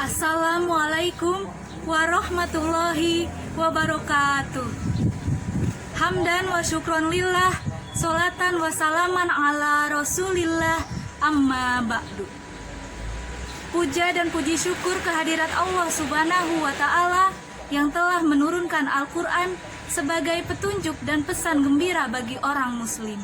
Assalamualaikum warahmatullahi wabarakatuh. Hamdan wa syukron lillah, solatan wa salaman ala rasulillah, amma ba'du. Puja dan puji syukur kehadirat Allah subhanahu wa ta'ala yang telah menurunkan Al-Quran sebagai petunjuk dan pesan gembira bagi orang muslim.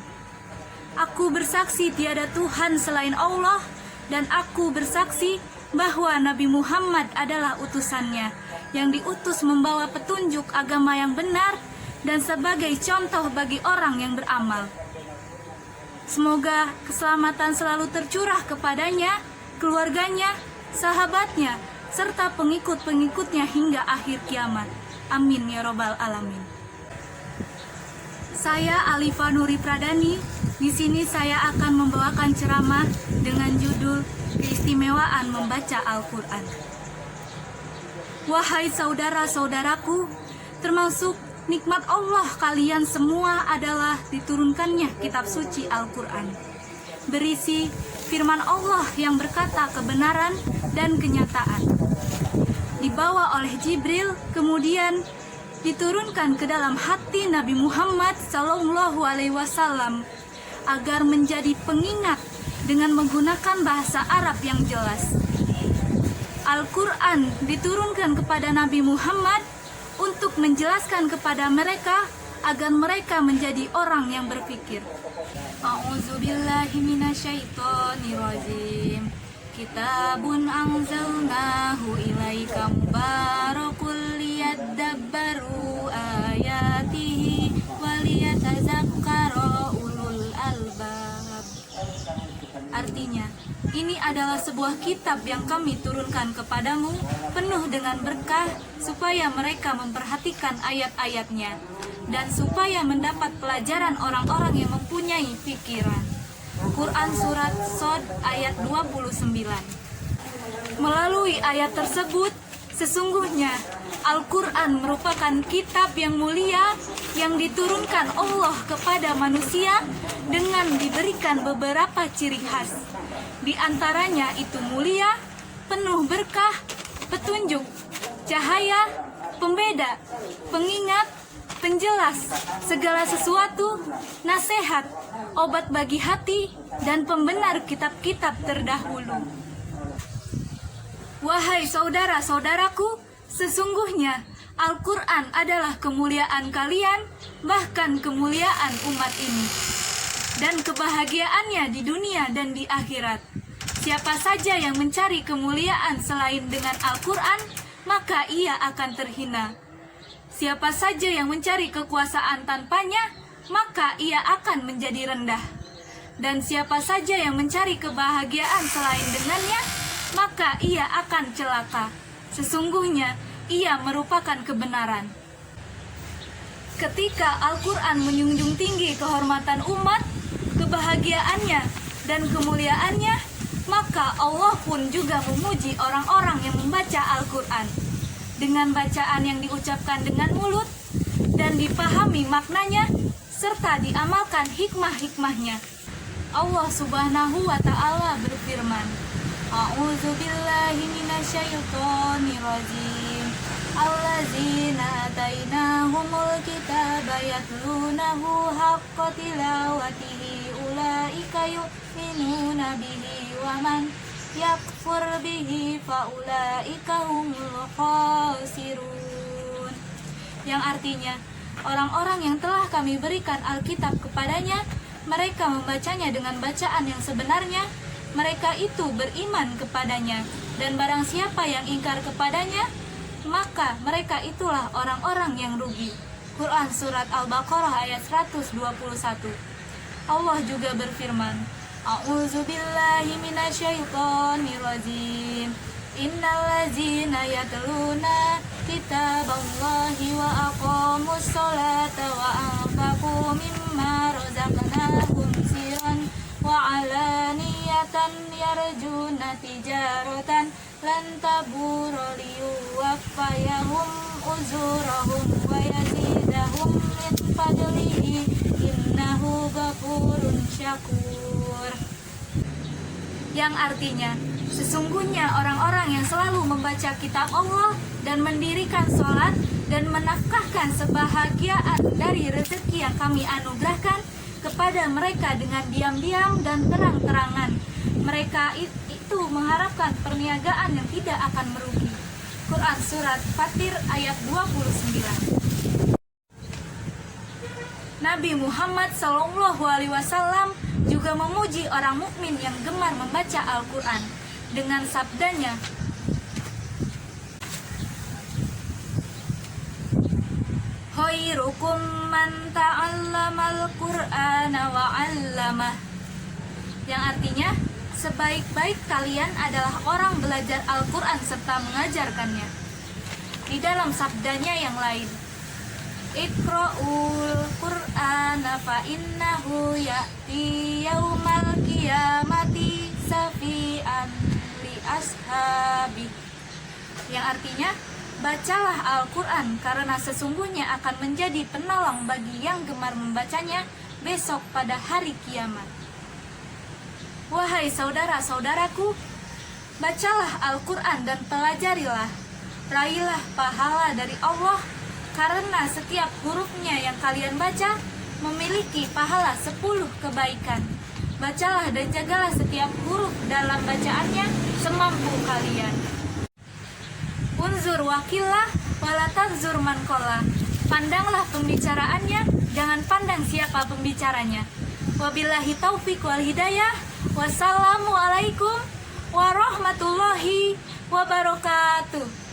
Aku bersaksi tiada Tuhan selain Allah, dan aku bersaksi bahwa Nabi Muhammad adalah utusannya yang diutus membawa petunjuk agama yang benar dan sebagai contoh bagi orang yang beramal. Semoga keselamatan selalu tercurah kepadanya, keluarganya, sahabatnya, serta pengikut-pengikutnya hingga akhir kiamat. Amin ya robbal alamin. Saya Alifa Nuri Pradani. Di sini saya akan membawakan ceramah dengan judul Keistimewaan Membaca Al-Quran. Wahai saudara-saudaraku, termasuk nikmat Allah kalian semua adalah diturunkannya kitab suci Al-Quran, berisi firman Allah yang berkata kebenaran dan kenyataan. Dibawa oleh Jibril, kemudian diturunkan ke dalam hati Nabi Muhammad SAW agar menjadi pengingat dengan menggunakan bahasa Arab yang jelas. Al-Quran diturunkan kepada Nabi Muhammad untuk menjelaskan kepada mereka agar mereka menjadi orang yang berpikir. A'udzubillahi minasyaitonirrajim. Kitabun anzalnahu ilaika mubarakul liyadabbaru ayatihi waliyatazakkara ulul albab. Artinya, ini adalah sebuah kitab yang kami turunkan kepadamu, penuh dengan berkah, supaya mereka memperhatikan ayat-ayatnya, dan supaya mendapat pelajaran orang-orang yang mempunyai pikiran. Quran Surat Shad ayat 29. Melalui ayat tersebut, sesungguhnya Al-Quran merupakan kitab yang mulia yang diturunkan Allah kepada manusia dengan diberikan beberapa ciri khas. Di antaranya itu mulia, penuh berkah, petunjuk, cahaya, pembeda, pengingat, penjelas segala sesuatu, nasihat, obat bagi hati, dan pembenar kitab-kitab terdahulu. Wahai saudara-saudaraku, sesungguhnya Al-Quran adalah kemuliaan kalian, bahkan kemuliaan umat ini, dan kebahagiaannya di dunia dan di akhirat. Siapa saja yang mencari kemuliaan selain dengan Al-Quran, maka ia akan terhina. Siapa saja yang mencari kekuasaan tanpanya, maka ia akan menjadi rendah. Dan siapa saja yang mencari kebahagiaan selain dengannya, maka ia akan celaka. Sesungguhnya ia merupakan kebenaran. Ketika Al-Quran menjunjung tinggi kehormatan umat, kebahagiaannya, dan kemuliaannya, maka Allah pun juga memuji orang-orang yang membaca Al-Quran dengan bacaan yang diucapkan dengan mulut dan dipahami maknanya serta diamalkan hikmah-hikmahnya. Allah subhanahu wa ta'ala berfirman, A'udzubillahi minasyaitonirrajim. Allazina atainahumul kitaba yatlunahu haqqa tilawatihi ulaika yu'minuna bihi wa man yakfur bihi faulaika humul khasirun. Yang artinya, orang-orang yang telah kami berikan Alkitab kepadanya, mereka membacanya dengan bacaan yang sebenarnya, mereka itu beriman kepadanya, dan barang siapa yang ingkar kepadanya, maka mereka itulah orang-orang yang rugi. Quran Surat Al-Baqarah ayat 121. Allah juga berfirman, A'udzubillahi minasyaitonirrajim. Innallazina yatluna kitaballahi wa aqamus sholata wa anfaqu mimma razaqnahum sirran wa alaniyatan yarjuna tijaratan lan tabura liyuwaffayahum uzurahum wa yazidahum min fadlihi innahu ghafurun syakur. Yang artinya, Sesungguhnya orang-orang yang selalu membaca kitab Allah dan mendirikan sholat dan menafkahkan sebahagiaan dari rezeki yang kami anugerahkan kepada mereka dengan diam-diam dan terang-terangan. Mereka itu mengharapkan perniagaan yang tidak akan merugi. Quran Surat Fatir ayat 29. Nabi Muhammad SAW juga memuji orang mukmin yang gemar membaca Al-Quran dengan sabdanya, khairukum man ta'allamal Qur'ana wa 'allamah, yang artinya sebaik-baik kalian adalah orang belajar Al-Quran serta mengajarkannya. Di dalam sabdanya yang lain, Iqra'ul Qur'ana fa innahu ya'ti yaumal qiyamati safi'an li ashabi, yang artinya bacalah Al-Quran karena sesungguhnya akan menjadi penolong bagi yang gemar membacanya besok pada hari kiamat. Wahai saudara-saudaraku, bacalah Al-Quran dan pelajarilah. Raihlah pahala dari Allah karena setiap hurufnya yang kalian baca memiliki pahala 10 kebaikan. Bacalah dan jagalah setiap huruf dalam bacaannya semampu kalian. Unzur wakillah walatanzur mankola. Pandanglah pembicaraannya, jangan pandang siapa pembicaranya. Wabillahi taufiq wal hidayah. Wassalamualaikum warahmatullahi wabarakatuh.